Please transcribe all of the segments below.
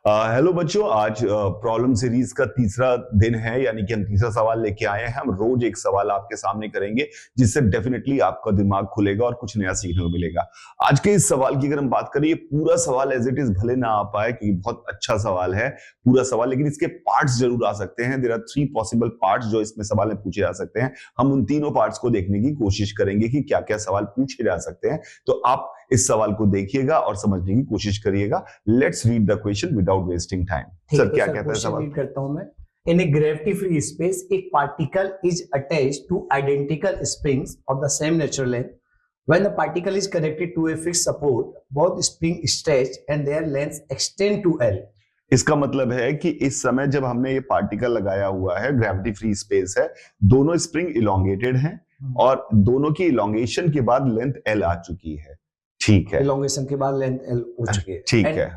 Hello बच्चों, आज problem series का तीसरा दिन है, यानी कि हम तीसरा सवाल लेके आए हैं। हम रोज एक सवाल आपके सामने करेंगे जिससे डेफिनेटली आपका दिमाग खुलेगा और कुछ नया सीखने को मिलेगा। आज के इस सवाल की अगर हम बात करें, ये पूरा सवाल एज इट इज भले ना आ पाए क्योंकि बहुत अच्छा सवाल है पूरा सवाल, लेकिन इसके पार्ट्स जरूर आ सकते हैं। देयर आर 3 पॉसिबल पार्ट्स जो इसमें सवाल में पूछे जा सकते हैं। हम उन तीनों पार्ट्स को देखने की कोशिश करेंगे कि क्या क्या सवाल पूछे जा सकते हैं। तो आप इस सवाल को देखिएगा और समझने की कोशिश करिएगा। Let's read the question without wasting time. Sir क्या कहता है सवाल? रीड करता हूं मैं। In a gravity free space एक particle is attached to identical springs of the same natural length. When the particle is connected to a fixed support, both spring stretch and their lengths extend to L. इसका मतलब है कि इस समय जब हमने ये पार्टिकल लगाया हुआ है, ग्रेविटी फ्री स्पेस है, दोनों स्प्रिंग इलोंगेटेड हैं और दोनों की इलोंगेशन के बाद लेंथ एल आ चुकी है। ठीक है, इलोंगेशन के बाद लेंथ एल हो चुकी है। ठीक है।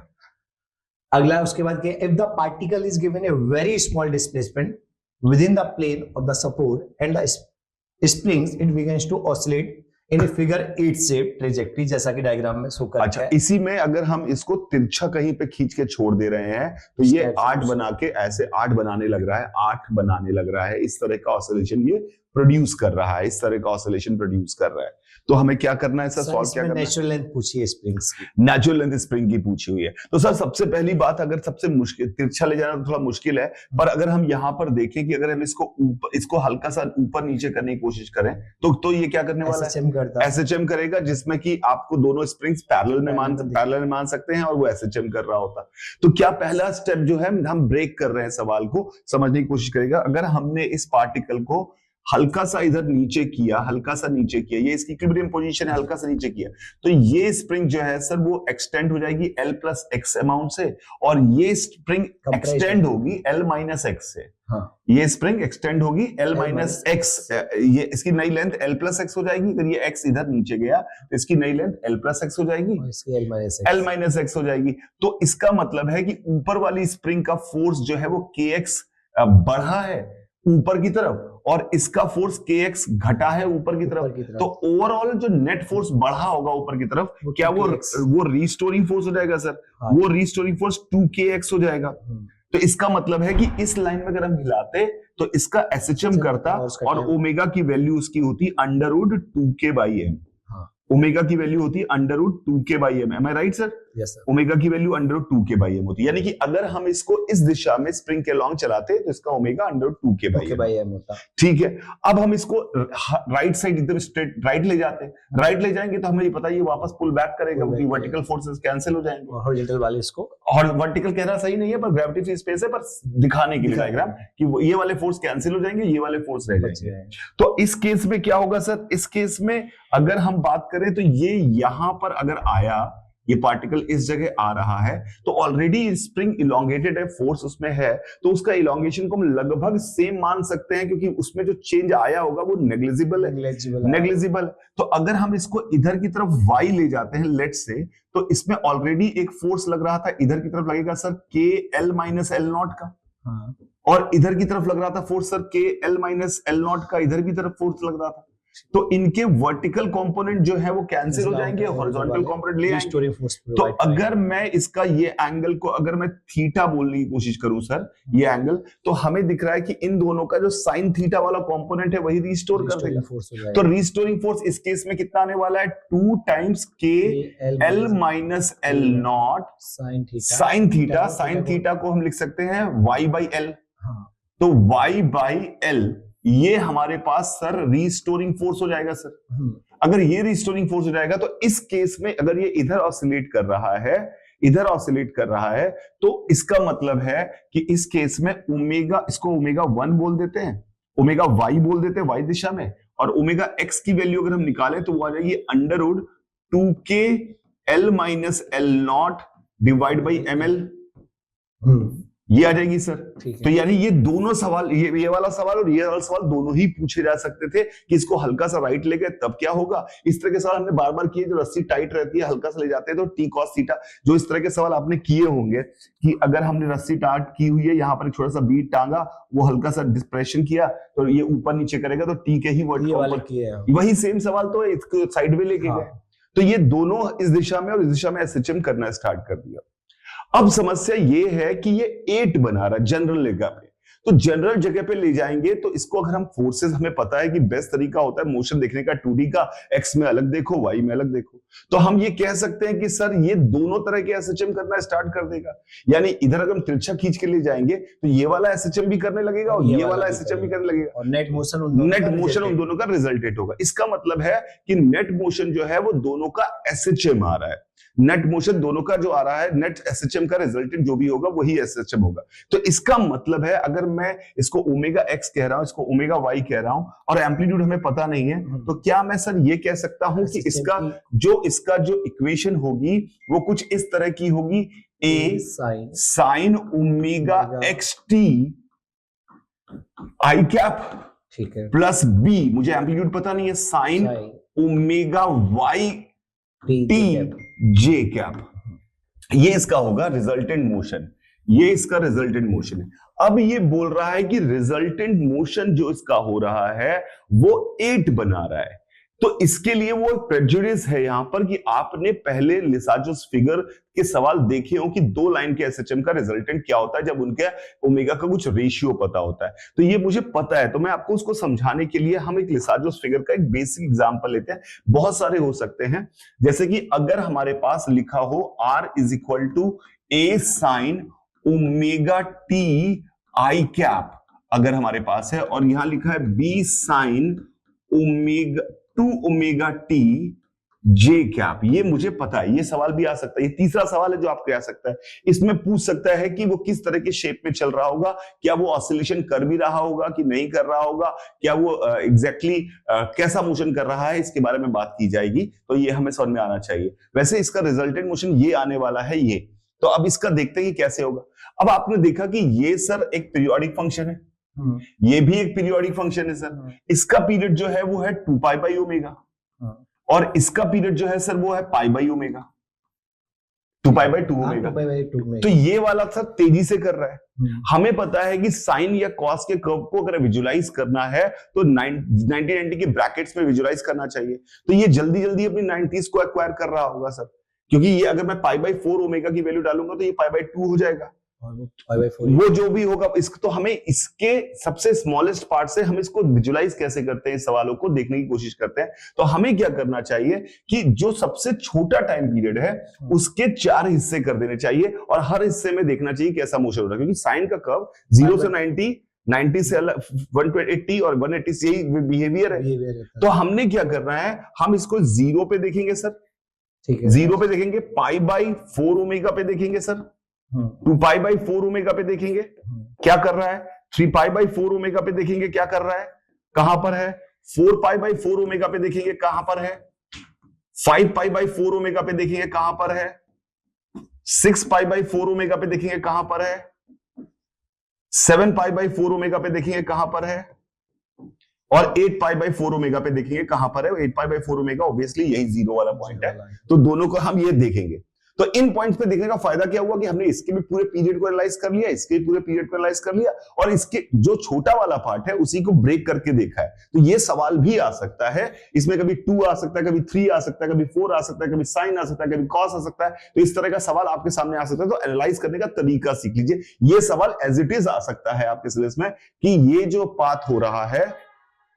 अगला उसके बाद क्या, if the particle is given a very small displacement within the plane of the support and the springs, it begins to oscillate in a figure 8 shape trajectory, जैसा कि डायग्राम में शो कर अच्छा, इसी में अगर हम इसको तिरछा कहीं पे खींच के छोड़ दे रहे हैं तो ये 8 बना के ऐसे 8 बनाने लग रहा है, 8 बनाने लग रहा है। इस तरह का ऑसिलेशन ये प्रोड्यूस कर रहा है, इस तरह का ऑसिलेशन प्रोड्यूस कर रहा है। तो हमें क्या करना है सर? सॉल्व क्या करना है? नेचुरल लेंथ पूछी है स्प्रिंग्स की, नेचुरल लेंथ स्प्रिंग की पूछी हुई है। तो सर सबसे पहली बात, अगर सबसे मुश्किल तिरछा ले जाना तो थोड़ा मुश्किल है, पर अगर हम यहाँ पर देखें कि अगर हम इसको हल्का सा ऊपर नीचे करने की कोशिश करें तो ये क्या करने वाला है? एसएचएम करेगा, जिसमें कि आपको दोनों स्प्रिंग्स पैरेलल में मान सकते हैं और वो एसएचएम कर रहा होता। तो क्या पहला स्टेप जो है, हम ब्रेक कर रहे हैं सवाल को, समझने की कोशिश करेगा। अगर हमने इस पार्टिकल को हल्का सा इधर नीचे किया, हल्का सा नीचे किया, ये इसकी इक्विलिब्रियम पोजीशन है, हल्का सा नीचे किया, तो ये स्प्रिंग जो है सर वो एक्सटेंड हो जाएगी L प्लस एक्स अमाउंट से, और ये स्प्रिंग एक्सटेंड होगी L माइनस एक्स से। हाँ। ये स्प्रिंग एक्सटेंड होगी L माइनस एक्स, ये इसकी नई लेंथ L प्लस एक्स हो जाएगी। अगर ये x इधर नीचे गया तो इसकी नई लेंथ L प्लस एक्स हो जाएगी, L माइनस एक्स हो जाएगी। तो इसका मतलब है कि ऊपर वाली स्प्रिंग का फोर्स जो है वो kx बढ़ा है ऊपर की तरफ, और इसका फोर्स kx घटा है ऊपर की तरफ। तो ओवरऑल जो नेट फोर्स बढ़ा होगा ऊपर की तरफ, क्या वो रीस्टोरिंग फोर्स हो जाएगा सर? हाँ। वो रीस्टोरिंग फोर्स 2kx हो जाएगा। तो इसका मतलब है कि इस लाइन में अगर हम हिलाते तो इसका एसएचएम करता और ओमेगा की वैल्यू उसकी होती √2k/m। ओमेगा की वैल्यू होती है √2k/m। Am I right sir? Yes sir. Omega की वैल्यू √2k/m होती है, यानी कि अगर हम इसको इस दिशा में स्प्रिंग के लॉन्ग चलाते तो इसका ओमेगा √2k/m होता। ठीक है, अब हम इसको राइट साइड एकदम स्ट्रेट राइट ले जाते हैं। राइट ले जाएंगे तो हमें ये पता है ये वापस पुल बैक करेगा क्योंकि वर्टिकल फोर्सेस कैंसिल हो जाएंगे। हॉरिजॉन्टल वाले इसको, और वर्टिकल कहना सही नहीं है पर ग्रेविटी फ्री स्पेस है, पर दिखाने के लिए डायग्राम कि ये वाले फोर्स कैंसिल हो जाएंगे, ये वाले फोर्स रह जाएंगे। तो इस केस में क्या होगा सर? इस केस में अगर हम बात करें तो ये यहां पर अगर आया, ये पार्टिकल इस जगह आ रहा है, तो ऑलरेडी स्प्रिंग इलोंगेटेड है, फोर्स उसमें है, तो उसका इलोंगेशन को हम लगभग सेम मान सकते हैं क्योंकि उसमें जो चेंज आया होगा वो नेग्लिजिबल। तो अगर हम इसको इधर की तरफ y ले जाते हैं लेट से, तो इसमें ऑलरेडी एक फोर्स लग रहा था, इधर की तरफ लगेगा sir KL minus L not का। हाँ। और इधर की तरफ लग रहा था force sir KL minus L not का, इधर की तरफ फोर्स लग रहा था। तो इनके वर्टिकल कंपोनेंट जो है वो कैंसिल हो जाएंगे, हॉरिजॉन्टल कंपोनेंट ले आएंगे। तो अगर मैं इसका ये एंगल को अगर मैं थीटा बोलने की कोशिश करूं सर, ये एंगल, तो हमें दिख रहा है कि इन दोनों का जो साइन थीटा वाला कंपोनेंट है वही रिस्टोर कर देगा। तो रिस्टोरिंग फोर्स इस केस में कितना आने वाला है? 2 times KL minus L not sine theta. Sine theta को हम लिख सकते हैं y/L। तो y/L ये हमारे पास सर रीस्टोरिंग फोर्स हो जाएगा सर। अगर ये रीस्टोरिंग फोर्स हो जाएगा तो इस केस में अगर ये इधर ऑसिलेट कर रहा है, तो इसका मतलब है कि इस केस में ओमेगा, इसको ओमेगा 1 बोल देते हैं, ओमेगा y बोल देते हैं y दिशा में, और ओमेगा x की वैल्यू अगर हम निकालें तो वो आ जाएगी √2kL minus L not divide by ml, ये आ जाएगी सर। तो यानी ये दोनों सवाल, ये वाला सवाल और ये वाला सवाल दोनों ही पूछे जा सकते थे कि इसको हल्का सा राइट ले गए तब क्या होगा। इस तरह के सवाल हमने बार बार किए, जो रस्सी टाइट रहती है हल्का सा ले जाते हैं तो t cos थीटा, जो इस तरह के सवाल आपने किए होंगे कि अगर हमने रस्सी टाइट की हुई है, यहाँ पर एक छोटा सा बीट टांगा, वो हल्का सा डिस्प्रेशन किया तो ये ऊपर नीचे करेगा तो t के ही वर्ड, वही सेम सवाल तो है, इसको साइड में लेके गए। तो ये दोनों इस दिशा में और इस दिशा में एसएचएम करना स्टार्ट कर दिया। अब समस्या ये है कि ये 8 बना रहा है जनरल जगह पे, तो जनरल जगह पे ले जाएंगे तो इसको अगर हम फोर्सेस, हमें पता है कि बेस्ट तरीका होता है मोशन देखने का 2D का, एक्स में अलग देखो वाई में अलग देखो, तो हम ये कह सकते हैं कि सर ये दोनों तरह के एसएचएम करना स्टार्ट कर देगा। यानी इधर अगर हम तिरछा खींच के ले जाएंगे तो ये वाला एसएचएम भी करने लगेगा और ये वाला एसएचएम भी करने लगेगा, और नेट मोशन उन दोनों का रिजल्टेट होगा। इसका मतलब है कि नेट मोशन जो है वो दोनों का एसएचएम आ रहा है, नेट मोशन दोनों का जो आ रहा है, नेट एसएचएम का रिजल्टेंट जो भी होगा वही एसएचएम होगा। तो इसका मतलब है अगर मैं इसको ओमेगा एक्स कह रहा हूं, इसको ओमेगा वाई कह रहा हूं और एम्पलीट्यूड हमें पता नहीं है, तो क्या मैं सर ये कह सकता हूं कि इसका जो इक्वेशन होगी वो कुछ इस तरह की होगी, A sine omega X T I cap, ठीक है, प्लस बी, मुझे एम्पलीट्यूड पता नहीं है, sine omega Y T J cap, ये इसका होगा रिजल्टेंट मोशन, ये इसका रिजल्टेंट मोशन है। अब ये बोल रहा है कि रिजल्टेंट मोशन जो इसका हो रहा है वो 8 बना रहा है, तो इसके लिए वो प्रेजुडिस है यहां पर कि आपने पहले लिसाजोस फिगर के सवाल देखे हो कि 2 लाइन के एसएचएम का रिजल्टेंट क्या होता है जब उनके ओमेगा का कुछ रेशियो पता होता है, तो ये मुझे पता है। तो मैं आपको उसको समझाने के लिए हम एक लिसाजोस फिगर का एक बेसिक एग्जांपल लेते हैं, बहुत सारे हो सकते हैं, जैसे कि अगर हमारे पास लिखा हो R is equal to A sine omega T I cap, अगर हमारे पास है, और यहां लिखा है B sine omega 2 omega T J cap, ये मुझे पता है, ये सवाल भी आ सकता है। ये तीसरा सवाल है जो आपको आ सकता है, इसमें पूछ सकता है कि वो किस तरह के शेप में चल रहा होगा, क्या वो ऑसिलेशन कर भी रहा होगा कि नहीं कर रहा होगा, क्या वो एग्जैक्टली कैसा मोशन कर रहा है, इसके बारे में बात की जाएगी, तो ये हमें समझ में आना चाहिए। वैसे इसका रिजल्टेंट मोशन ये आने वाला है ये, तो अब इसका देखते हैं कि कैसे होगा। अब आपने देखा कि ये सर एक पीरियोडिक फंक्शन है, ये भी एक पीरियोडिक फंक्शन है सर, इसका पीरियड जो है वो है 2 पाई बाई ओमेगा, और इसका पीरियड जो है सर वो है pi by omega, 2 pi by 2 omega. तो ये वाला सर तेजी से कर रहा है। हमें पता है कि साइन या कॉस के कर्व को अगर विजुलाइज करना है तो 90 के ब्रैकेट्स में विजुलाइज करना चाहिए, तो ये जल्दी जल्दी अपनी 90s को एक्वायर कर रहा होगा सर, क्योंकि ये अगर मैं पाई बाई 4 ओमेगा की वैल्यू डालूंगा तो ये पाई बाई 2 हो जाएगा, वो जो भी होगा इसको, तो हमें इसके सबसे स्मॉलेस्ट पार्ट से हम इसको विजुलाइज कैसे करते हैं, इस सवालों को देखने की कोशिश करते हैं। तो हमें क्या करना चाहिए कि जो सबसे छोटा टाइम पीरियड है उसके 4 हिस्से कर देने चाहिए और हर हिस्से में देखना चाहिए कैसा मोशन हो रहा है, क्योंकि साइन का कर्व 0 से 90 से 180 और 180 से यही बिहेवियर है। तो हमने क्या करना है, हम इसको 0 पे देखेंगे सर, ठीक है, 0 पे देखेंगे, पाई बाई 4 ओमेगा पे देखेंगे सर, 2 पाई बाई 4 ओमेगा पे देखेंगे क्या कर रहा है, 3 पाई बाई 4 ओमेगा पे देखेंगे क्या कर रहा है, कहां पर है, 4 पाई बाई 4 ओमेगा पे देखेंगे कहां पर है, 5 पाई बाई 4 ओमेगा पे देखेंगे कहां पर है, 6 पाई बाई 4 ओमेगा पे देखेंगे कहां पर है, 7 पाई बाई 4 ओमेगा पे देखेंगे कहां पर है, और 8 पाई बाई 4 ओमेगा पे देखेंगे कहां पर है। 8 पाई बाई 4 ओमेगा ऑब्वियसली यही 0 वाला पॉइंट है, तो दोनों को हम ये देखेंगे। तो इन पॉइंट्स पे देखने का फायदा क्या हुआ कि हमने इसके भी पूरे पीरियड को एनालाइज कर लिया, इसके भी पूरे पीरियड को एनालाइज कर लिया, और इसके जो छोटा वाला पार्ट है उसी को ब्रेक करके देखा है। तो ये सवाल भी आ सकता है, इसमें कभी 2 आ सकता है, कभी 3 आ सकता है, कभी 4 आ सकता है, कभी साइन आ सकता है, कभी कॉस आ सकता है, तो इस तरह का सवाल आपके सामने आ सकता है। तो एनालाइज करने का तरीका सीख लीजिए। ये सवाल एज इट इज आ सकता है आपके सिलेबस में कि ये जो पाथ हो रहा है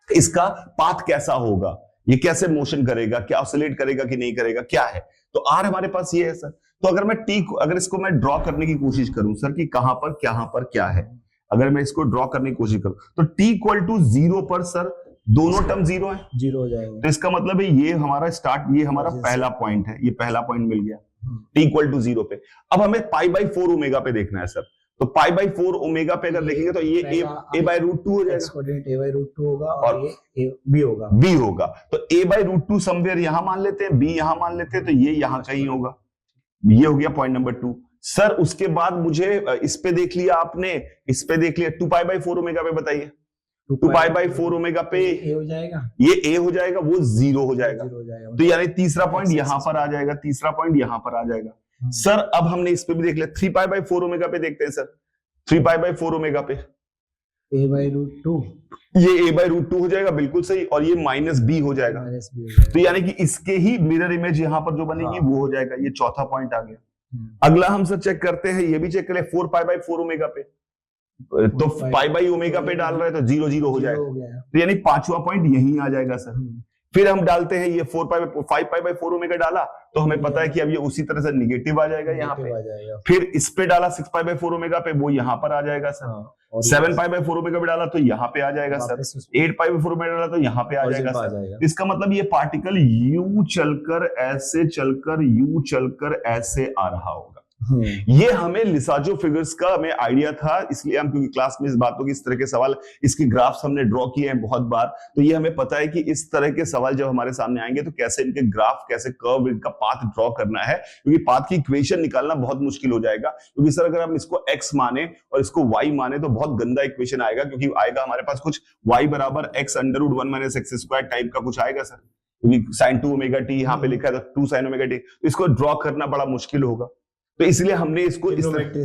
इसका पाथ कैसा होगा, ये कैसे मोशन करेगा, क्या ऑसिलेट करेगा कि नहीं करेगा, क्या है। तो आर हमारे पास ये है सर। तो अगर मैं टी, अगर इसको मैं ड्रॉ करने की कोशिश करूं सर कि कहां पर क्या है, अगर मैं इसको ड्रॉ करने की कोशिश करूं तो टी इक्वल टू 0 पर सर दोनों टर्म 0 है, 0 हो जाएगा। तो इसका मतलब है ये हमारा स्टार्ट, ये हमारा पहला पॉइंट है, ये पहला पॉइंट मिल गया टी इक्वल टू 0 पे। अब हमें पाई बाई 4 ओमेगा पे देखना है सर, तो पाई बाई 4 ओमेगा पे अगर देखेंगे तो ये a बाई रूट 2 हो जाएगा, a बाई रूट 2 होगा और ये b होगा। तो a बाई रूट 2 समवेयर यहां मान लेते हैं, b यहां मान लेते हैं, तो ये यहां कहीं होगा। ये हो गया पॉइंट नंबर 2 सर। उसके बाद मुझे इस पे देख लिया आपने, इस पे देख लिया 2 पाई बाई 4 ओमेगा पे, बताइए 2 पाई बाई 4 ओमेगा पे a हो जाएगा, ये a हो जाएगा, वो 0 हो जाएगा। तो यानी तीसरा पॉइंट यहां पर आ जाएगा, तीसरा पॉइंट यहां पर आ जाएगा सर। अब हमने इस पे भी देख लिया, 3 पाई बाई 4 ओमेगा पे देखते हैं सर, 3 पाई बाई 4 ओमेगा पे a बाई रूट 2, ये a बाई रूट 2 हो जाएगा, बिल्कुल सही, और ये माइनस b हो जाएगा। तो यानी कि इसके ही मिरर इमेज यहां पर जो बनेगी वो हो जाएगा। ये चौथा पॉइंट आ गया, अगला हम सर चेक करते हैं, ये भी चेक करें 4 पाई बाई 4 ओमेगा पे, तो पाई बाई ओमेगा पे डाल रहे हैं तो 0 0 हो जाएगा, तो यानी पांचवा पॉइंट यही आ जाएगा सर। फिर हम डालते हैं ये 5 पाई बाई 4 ओमेगा डाला, तो हमें पता है कि अब ये उसी तरह से निगेटिव आ जाएगा यहाँ पे। फिर इस पे डाला 6 पाई बाई 4 ओमेगा पे, वो यहाँ पर आ जाएगा सर। 7 पाई बाई 4 ओमेगा पे डाला तो यहाँ पे आ जाएगा सर। 8 पाई बाई 4 ओमेगा डाला तो यहाँ पे आ जाएगा सर। इसका मतलब ये पार्टिकल यू चलकर ऐसे आ रहा होगा। ये हमें लिसाजो फिगर्स का हमें आइडिया था, इसलिए हम, क्योंकि क्लास में इस बातों की, इस तरह के सवाल, इसके ग्राफ्स हमने ड्रॉ किए हैं बहुत बार, तो ये हमें पता है कि इस तरह के सवाल जब हमारे सामने आएंगे तो कैसे इनके ग्राफ, कैसे कर्व, इनका पाथ ड्रॉ करना है, क्योंकि पाथ की इक्वेशन निकालना बहुत मुश्किल हो जाएगा। क्योंकि सर अगर हम इसको x माने और इसको y माने तो बहुत गंदा इक्वेशन आएगा, क्योंकि आएगा हमारे पास कुछ y बराबर x under root 1 - x square type का कुछ आएगा सर, क्योंकि sin 2 ओमेगा t यहाँ पे लिखा है तो 2 sin ओमेगा t, तो इसको ड्रॉ करना बड़ा मुश्किल होगा, तो इसलिए हमने इसको इस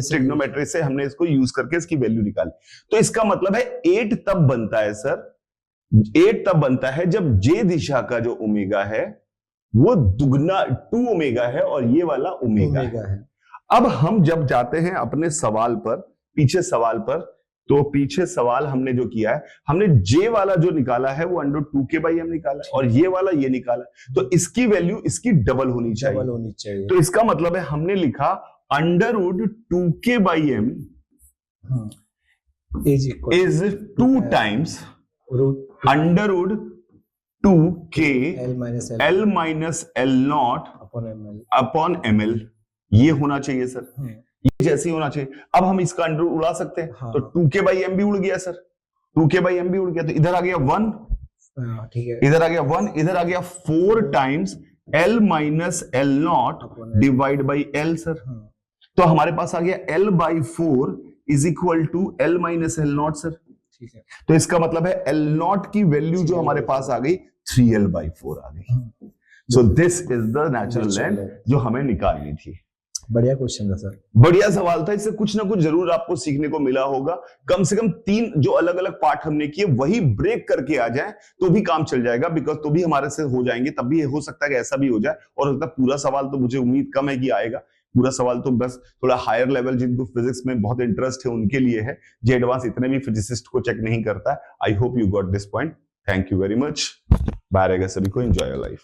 ट्रिग्नोमेट्री से हमने इसको यूज करके इसकी वैल्यू निकाली। तो इसका मतलब है 8 तब बनता है सर, 8 तब बनता है जब जे दिशा का जो ओमेगा है वो दुगना 2 ओमेगा है और ये वाला ओमेगा है। अब हम जब जाते हैं अपने सवाल पर, पीछे सवाल पर, तो पीछे सवाल हमने जो किया है, हमने जे वाला जो निकाला है वो अंडर 2k/m निकाला है, और ये वाला ये निकाला है, तो इसकी वैल्यू इसकी डबल होनी चाहिए। तो इसका मतलब है हमने लिखा under root 2k/m is 2 times under root 2k L minus L0 upon ml, ये होना चाहिए सर, ये जैसे ही होना चाहिए। अब हम इसका अंडर उड़ा सकते हैं, तो 2k/m भी उड़ गया सर, 2k/m भी उड़ गया, तो इधर आ गया 1, ठीक है, इधर आ गया 1, इधर आ गया 4 times L minus L0 divide by L sir, तो हमारे पास आ गया L/4 is equal to L minus L0 sir, ठीक है। तो इसका मतलब है L0 की वैल्यू जो हमारे पास आ गई 3L/4 आ गई। So this is the natural length जो हमें निकालनी थी। बढ़िया क्वेश्चन था सर, बढ़िया सवाल था, इससे कुछ ना कुछ जरूर आपको सीखने को मिला होगा। कम से कम 3 जो अलग अलग पार्ट हमने किए वही ब्रेक करके आ जाए तो भी काम चल जाएगा, बिकॉज तो भी हमारे से हो जाएंगे, तब भी हो सकता है कि ऐसा भी हो जाए, और पूरा सवाल तो मुझे उम्मीद कम है कि आएगा। पूरा सवाल तो बस थोड़ा हायर लेवल जिनको फिजिक्स में बहुत इंटरेस्ट है उनके लिए है, जे एडवांस इतने भी फिजिसिस्ट को चेक नहीं करता है। I hope you got this point. Thank you very much. Bye रहेगा सभी को, एंजॉय योर लाइफ।